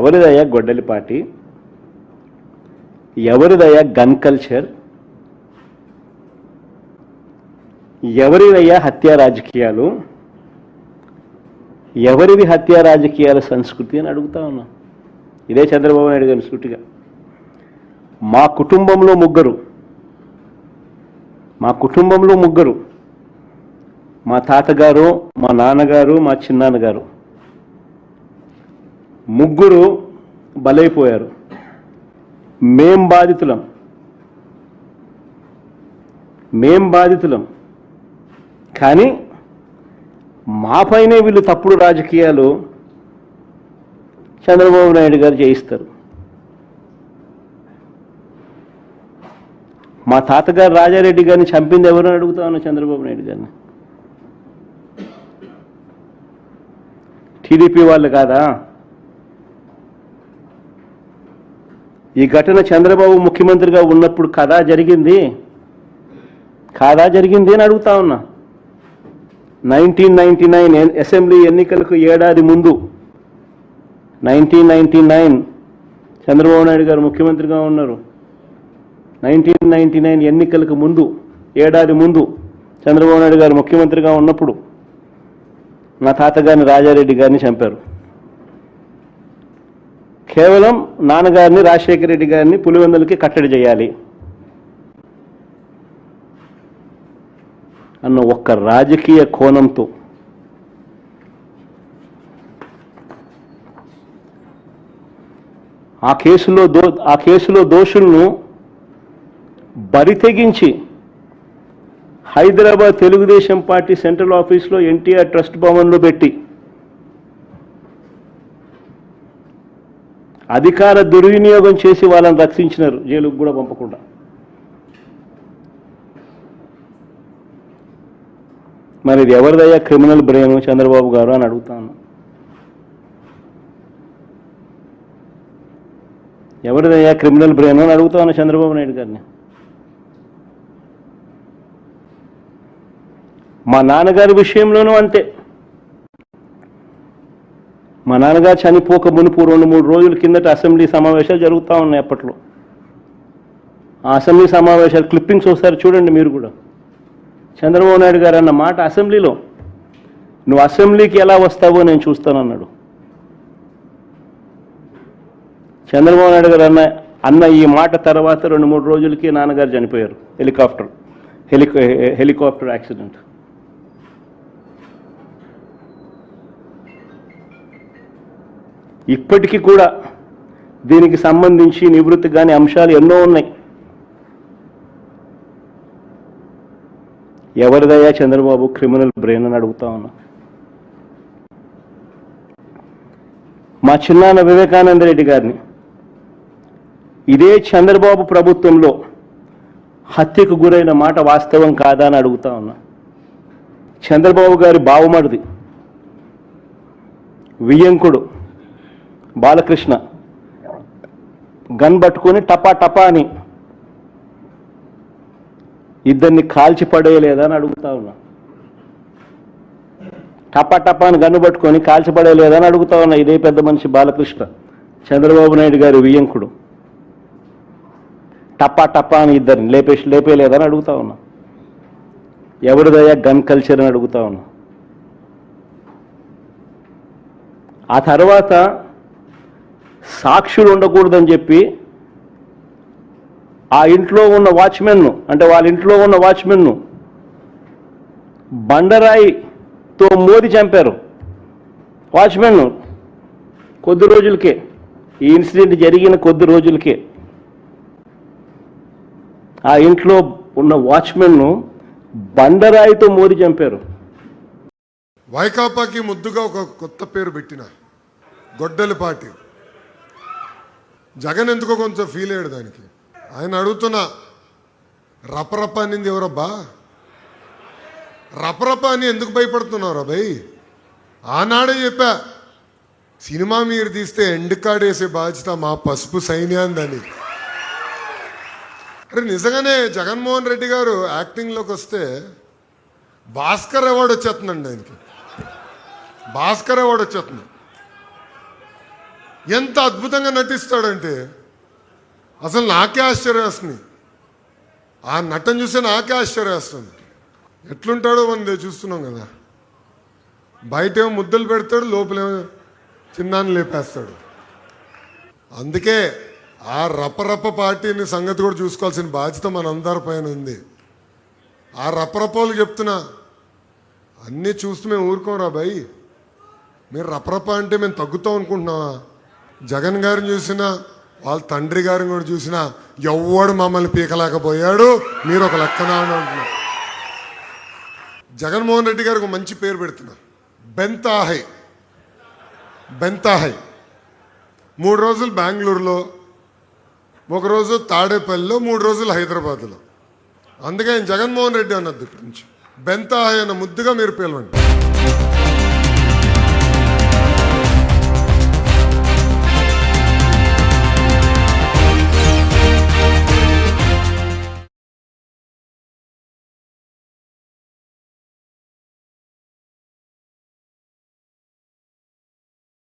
ఎవరిదయ్యా గొడ్డలి party, ఎవరిదయ్యా gun culture, ఎవరిదయ్యా హత్యా రాజకీయాలు, ఎవరిది హత్యా రాజకీయాల సంస్కృతి అని అడుగుతా ఉన్నా. ఇదే చంద్రబాబు నాయుడు గారిని సూటిగా. మా కుటుంబంలో ముగ్గురు, మా తాతగారు, మా నాన్నగారు, మా చిన్నాన్నగారు ముగ్గురు బలైపోయారు. మేం బాధితులం. కానీ మాపైనే వీళ్ళు తప్పుడు రాజకీయాలు చంద్రబాబు నాయుడు గారు చేయిస్తారు. మా తాతగారు రాజారెడ్డి గారిని చంపింది ఎవరని అడుగుతా ఉన్నా చంద్రబాబు నాయుడు గారిని. టీడీపీ వాళ్ళు కాదా? ఈ ఘటన చంద్రబాబు ముఖ్యమంత్రిగా ఉన్నప్పుడు కాదా జరిగింది అని అడుగుతా ఉన్నా. 1999 అసెంబ్లీ ఎన్నికలకు ఏడాది ముందు 1999 చంద్రబాబు నాయుడు గారు ముఖ్యమంత్రిగా ఉన్నారు. 1999 ఎన్నికలకు ముందు ఏడాది ముందు చంద్రబాబు నాయుడు గారు ముఖ్యమంత్రిగా ఉన్నప్పుడు నా తాతగారిని రాజారెడ్డి గారిని చంపారు. కేవలం నాన్నగారిని రాజశేఖర రెడ్డి గారిని పులివెందులకి కట్టడి చేయాలి అన్న ఒక్క రాజకీయ కోణంతో ఆ కేసులో దోషులను బరితెగించి హైదరాబాద్ తెలుగుదేశం పార్టీ సెంట్రల్ ఆఫీస్లో ఎన్టీఆర్ ట్రస్ట్ భవన్లో పెట్టి అధికార దుర్వినియోగం చేసి వాళ్ళని రక్షించినారు, జైలుకు కూడా పంపకుండా. మరి ఇది ఎవరిదయ్యా క్రిమినల్ బ్రెయిన్ చంద్రబాబు గారు అని అడుగుతాను. ఎవరిదయ్యా క్రిమినల్ బ్రెయిన్ అని అడుగుతాను చంద్రబాబు నాయుడు గారిని. మా నాన్నగారి విషయంలోనూ అంతే. మా నాన్నగారు చనిపోక మునుపు 2-3 రోజుల కిందట అసెంబ్లీ సమావేశాలు జరుగుతూ ఉన్నాయి. అప్పట్లో ఆ అసెంబ్లీ సమావేశాలు క్లిప్పింగ్స్ ఒకసారి చూడండి మీరు కూడా. చంద్రబాబు నాయుడు గారు అన్న మాట అసెంబ్లీలో, నువ్వు అసెంబ్లీకి ఎలా వస్తావో నేను చూస్తానన్నాడు. చంద్రబాబు నాయుడు గారు అన్న ఈ మాట తర్వాత 2-3 రోజులకి నాన్నగారు చనిపోయారు. Helicopter accident. ఇప్పటికీ కూడా దీనికి సంబంధించి నివృత్తి కాని అంశాలు ఎన్నో ఉన్నాయి. ఎవరిదయ్యా చంద్రబాబు క్రిమినల్ బ్రెయిన్ అని అడుగుతా ఉన్నా. మా చిన్నాన్న వివేకానంద రెడ్డి గారిని ఇదే చంద్రబాబు ప్రభుత్వంలో హత్యకు గురైన మాట వాస్తవం కాదా అని అడుగుతా ఉన్నా. చంద్రబాబు గారి బావమరిది వియ్యంకుడు బాలకృష్ణ గన్ పట్టుకొని టపా అని ఇద్దరిని కాల్చి పడేయలేదా అని అడుగుతా ఉన్నా. టపా అని గన్ను పట్టుకొని కాల్చి పడేయలేదా అని అడుగుతా ఉన్నా. ఇదే పెద్ద మనిషి బాలకృష్ణ, చంద్రబాబు నాయుడు గారి వియ్యంకుడు, టపా అని ఇద్దరిని లేపేయలేదని అడుగుతా ఉన్నా. ఎవరిదయ్యా గన్ కల్చర్ అని అడుగుతా ఉన్నా. ఆ తర్వాత సాక్షులు ఉండకూడదని చెప్పి ఆ ఇంట్లో ఉన్న వాచ్మెన్ను, అంటే వాళ్ళ ఇంట్లో ఉన్న వాచ్మెన్ను బండరాయితో మోది చంపారు. వాచ్మెన్ను కొద్ది రోజులకే, ఈ ఇన్సిడెంట్ జరిగిన కొద్ది రోజులకే ఆ ఇంట్లో ఉన్న వాచ్మెన్ను బండరాయితో మోది చంపారు. వైకాపాకి ముద్దుగా ఒక కొత్త పేరు పెట్టిన గొడ్డలి పార్టీ. జగన్ ఎందుకో కొంచెం ఫీల్ అయ్యాడు దానికి. ఆయన అడుగుతున్నా, రపరప అనింది ఎవరబ్బా? రపరప అని ఎందుకు భయపడుతున్నావు భయ్? ఆనాడే చెప్పా, సినిమా మీరు తీస్తే ఎండ్ కార్డ్ వేసే బాధ్యత మా పసుపు సైన్యాందని. అరే నిజంగానే జగన్మోహన్ రెడ్డి గారు యాక్టింగ్లోకి వస్తే భాస్కర్ అవార్డు వచ్చేస్తుందండి ఆయనకి. భాస్కర్ అవార్డు వచ్చేస్తుంది. ఎంత అద్భుతంగా నటిస్తాడంటే అసలు నాకే ఆశ్చర్యేస్తుంది. ఆ నటన చూస్తే నాకే ఆశ్చర్యేస్తుంది. ఎట్లుంటాడో మనం చూస్తున్నాం కదా. బయటేమో ముద్దలు పెడతాడు, లోపలేమో చిన్నాన్ని లేపేస్తాడు. అందుకే ఆ రపరప పార్టీని సంగతి కూడా చూసుకోవాల్సిన బాధ్యత మనందరి పైన ఉంది. ఆ రపరపోలు చెప్తున్నా, అన్నీ చూస్తూ మేము ఊరుకోరా భయ్. మీరు రపరప అంటే మేము తగ్గుతాం అనుకుంటున్నావా? జగన్ గారిని చూసినా, వాళ్ళ తండ్రి గారిని కూడా చూసినా ఎవ్వడు మమ్మల్ని పీకలేకపోయాడు. మీరు ఒక లెక్కనా అని అంటున్నారు. జగన్మోహన్ రెడ్డి గారికి ఒక మంచి పేరు పెడుతున్నారు, బెంతాహై. బెంతాహై 3 రోజులు బెంగళూరులో, 1 రోజు తాడేపల్లిలో, 3 రోజులు హైదరాబాద్లో. అందుకే ఆయన జగన్మోహన్ రెడ్డి అన్నది ఇప్పటి నుంచి బెంతాహై అన్న ముద్దుగా మీరు పిలవండి.